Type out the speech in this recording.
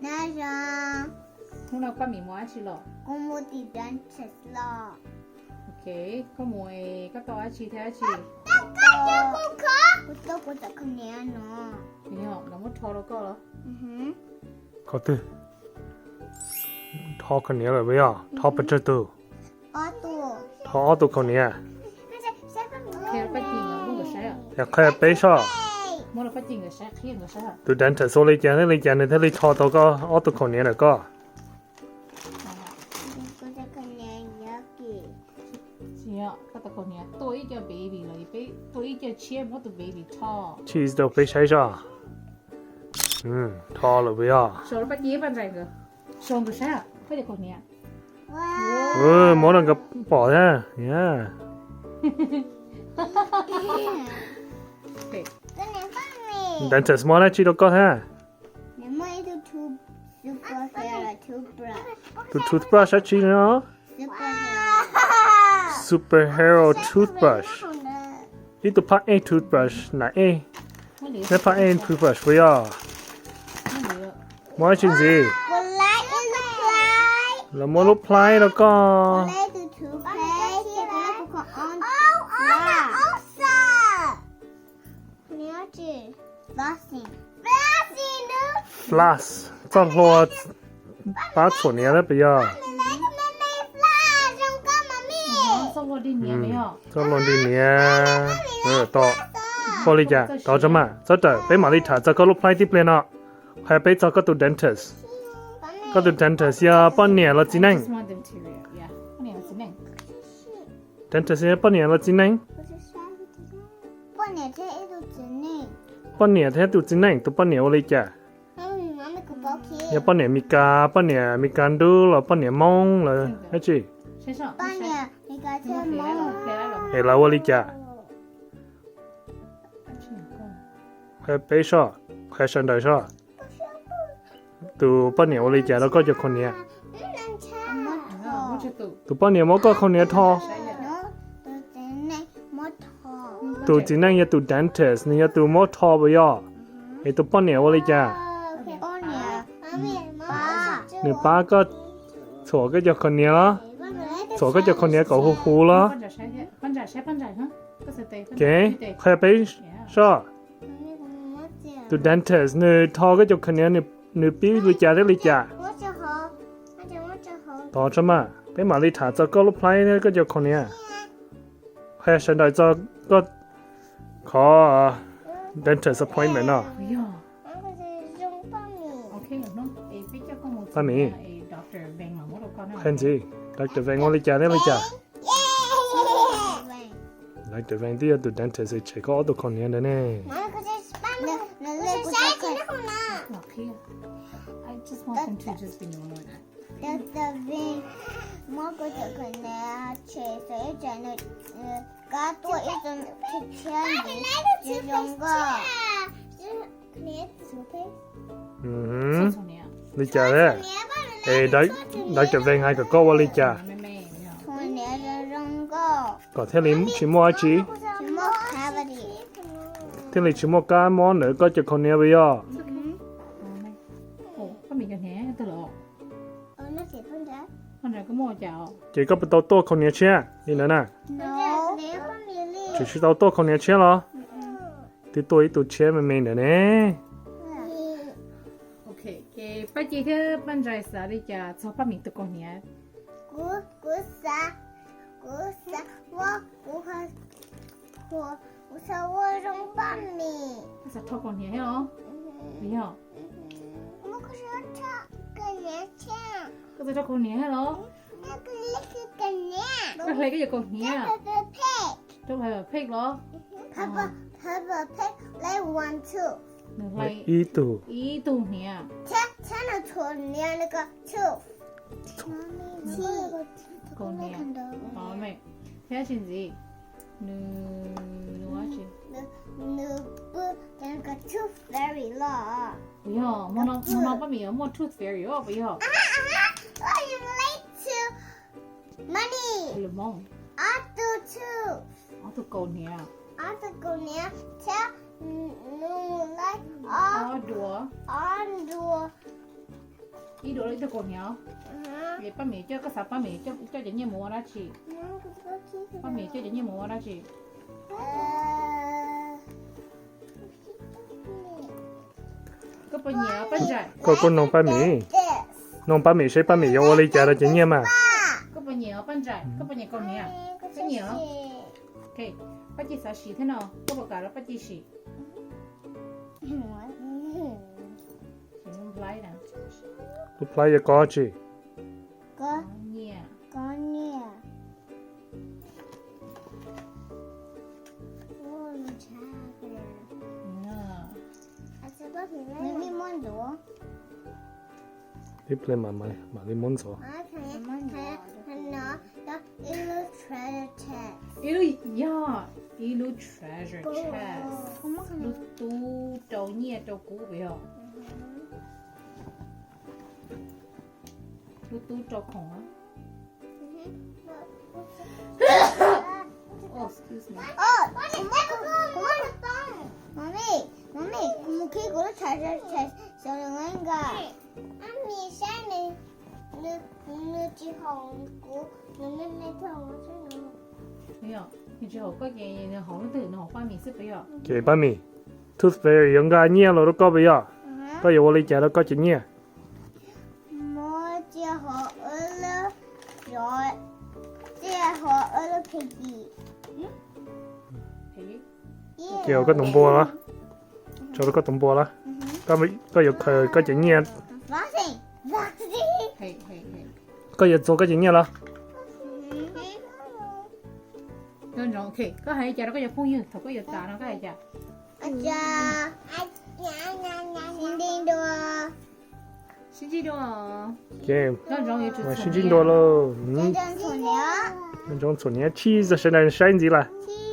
那张hôm nào con mình mua chi lọ 公母的单词了。 ok có mùi có to chi thế chi 我的可怜呢。 mình học nó mất thò đâu có đó เขาตื้อทอคนนี้เลยเว้ยอ่ะทอประจตู 阿杜， ทอตัวคนนี้ theo phát triển ở vùng cái sao อยากแค่ไปชอบ mua là phát triển cái sao khi cái sao ตัวดันเถอะโซลิจานเลยจานเนี่ยถ้าเลยทอตัวก็ออตัวคนนี้แล้วก็ 我的可怜也给。 chị ạ các ta còn nhớ tôi cho baby là bé tôi cho chia một tụi baby to ชีสตัวไปใช้จ้าทอเลยเว้ยอ่ะ số nó bắt dễ ban dài cơ số cái sao phải được còn nhớ 哇，หมอนั่นก็ปอดนะเนี่ย ok 跟你放你。 ดันเถอะสมอลนะชีตัวก็ฮะ 你们一个 superhero toothbrush。 ตัว toothbrush ชีเนาะ superhero toothbrush อีตัวพักtoothbrush ไหนไม่เหลือ เนี่ยพักtoothbrush เว้ยอ่ะ ไม่เหลือ หมอชินสิ 我来一个 play。 แล้วหมอลบพลายแล้วก็ 我来一个 toothpaste。我来不可 on。awesome。你要去 flossing。flossing 呢？ floss จะรอป้าส่วนนี้แล้วไปย่ะ 你来个妹妹 floss，让干妈咪。 xong rồi đi nhớ mấy họ จะลองดีเนี่ยต่อพอเลยจ้ะต่อจะมาจะเจอไปมาลิถาจะก็ลบพลายที่เปลี่ยนอ่ะใครไปจะก็ตัว dentist ก็ตัว dentist อย่าป้อนเนี่ยเราจีนัง just want them to yeah นี่มันสิแม่ง dentist อย่าป้อนเนี่ยเราจีนัง 不是刷不知道。半年才一度之内。 ป้อนเนี่ยแท้ตัวจีนังตัวป้อนเนี่ยเลยจ้ะ 还有你妈妈个包 อย่า 皮。 ป้อนเนี่ยมีกาป้อนเนี่ยมีการดูหรือป้อนเนี่ยมองเลยไอ้จี ใช่ใช่ 半年你个才 เดี๋ยวแล้ว 懵。 เดี๋ยวแล้ว เฮ้ยเราเลยจ้ะใครไปชอบใครฉันได้ชอบตัวป้อนเนี่ยเลยจ้ะแล้วก็จะคนเนี้ย ไม่ใช่ตู่ ตัวป้อนเนี่ยมันก็คนเนี้ยทอ ใช่ ตัวจีนังอย่าตัว dentist นี่อย่าตัวมอทอไปย่อไอ้ตัวป้อนเนี่ยเลยจ้ะ เนี่ยป้าก็โฉก็จะคนเนี้ยละโฉก็จะคนเนี้ยก็ฮูละ ปั้นจ่าใช้ปั้นจ่าใช้ปั้นจ่าฮะก็สเตย์ เก๋ใครไปชอบตัว dentist เนี่ยทอก็จะคนเนี้ยเนี่ยปิ้วเลยจ้ะได้เลยจ้ะต่อจะมาไปมาลิถาจะก็ลบไพลเนี่ยก็จะคนเนี้ยใครฉันได้จะก็ขอ dentist appointment เนาะ ย่อโอเคน้องเอพี่เจ้าก็มูเอด็อกเตอร์แบงค์มาหมดแล้วก็นะ เห็นสิดักเตอร์แวงว่าเลยจ้ะได้เลยจ้ะดักเตอร์แวงที่ตัว dentist เช็คก็ตัวคนเนี้ยนะเนี่ย หลอกพี่ I just want them to just be normal 我个就可能去谁在那搞多一种去签的这种个，你手配。 อืม ส่วนนี้ เลยจ้ะเลยเอ้ดักเตอร์แวงให้ก็ว่าเลยจ้ะ แม่แม่เนี่ย 从那个人个， ก็เท่านี้ชิมว่าจี 什么看不的？ เท่านี้ชิมว่าการมอนเนอก็จะคนเนี้ยไปย่อ โอ้ก็มีกันแหนตลอด 那谁分的 คนไหนก็โม่เจ้า เจ๊ก็ไปตัวตัวคนเนี้ยเชี่ยนี่นะน่ะ ？No，你分米粒。 只是ตัวตัวคนเนี้ยเชี่ยเหรอที่ตัวอีตัวเชี่ยมันไม่เนี่ยเนี่ย โอเคเก๋ป้าจีเธอปั้นใจสาดิจ้าชอบป้าหมิงตัวคนนี้ กู啥？กู啥？我说我用半米。 ภาษาทอคนนี้เหรอไม่เหรอ 我可是唱个年轻， ก็จะทอคนนี้เหรอ 那个那是个年， ก็ใครก็อยู่คนนี้ 那个配， ต้องไปแบบเพลงเหรอ 他不配来 one two， หนึ่งไร อีตัว อีตูเนี่ย 才能出年那个 two。 คนนี้อ๋อไม่แค่ชินสิหนึ่งว่าชิน 你不那个 two very long。 ไม่เหรอมันน้องป้าหมิงมันทูตเฟรย์เหรอไม่เหรอ I relate to money. หรือมอง Auto two. อ๋อตัวคนนี้ Auto go near. Tell no like อ๋อ all ดัว on door. Đi đồ lấy được con nhá. Để ba mẹ cho cái sạp ba mẹ cho cho nhiều mua ra chị. Ba mẹ cho nhiều mua ra chị. Có bao nhiêu bao dài. Có nông ba mì. Nông ba mì sẽ ba mì yo lấy chả là chỉ nhẹ mà. Có bao nhiêu bao dài. Có bao nhiêu con nhỉ? Có nhiều. Ok. Bắt chị sao xí thế nào? Có bao cả là bắt chị xí. Chị muốn lấy nè. Lúc lấy giờ có chứ. Có Nhẹ. nè. Ô, nó chả kìa. Mami muốn đồ. Đi play mà đi muốn rồi. Nó illustrated text. Ilu treasure chest. Lu tu trâu nhẹ trâu cũ vậy hả? Lu tu trâu khổng á. Oh, excuse me. Mami, como que agora treasure chest? Só não engar. Mami, sai no de hongo, no me thong chứ nó. Thấy không? Thì chỉ học có cái học nó từ nó học qua mình xếp vậy hả? Kể ba mì. Tooth fairy yung ga nhẹ rồi đó có bây giờ. Có yo lấy chả đó có chỉ nhẹ. Mua chia họ ở lớp rồi chia họ ở lớp piggy. Thấy. Kiểu có đồng bò đó. Cho nó có đồng bò đó. Có yo có chỉ nhẹ. Vaccine. Thấy. Có yo做個chỉ nhẹ đó. Đơn giản ok. Có hai chả nó có giờ phun như thật có giờ tả nó có hai chả. Aja. Xin đi đùa. Xin chị đâu à? Ok. Đơn giản vậy Mà xin chín đô lô. Chân chân thủ nhớ. Nó trong chỗ này cheese sẽ là sáng gì là. Cheese.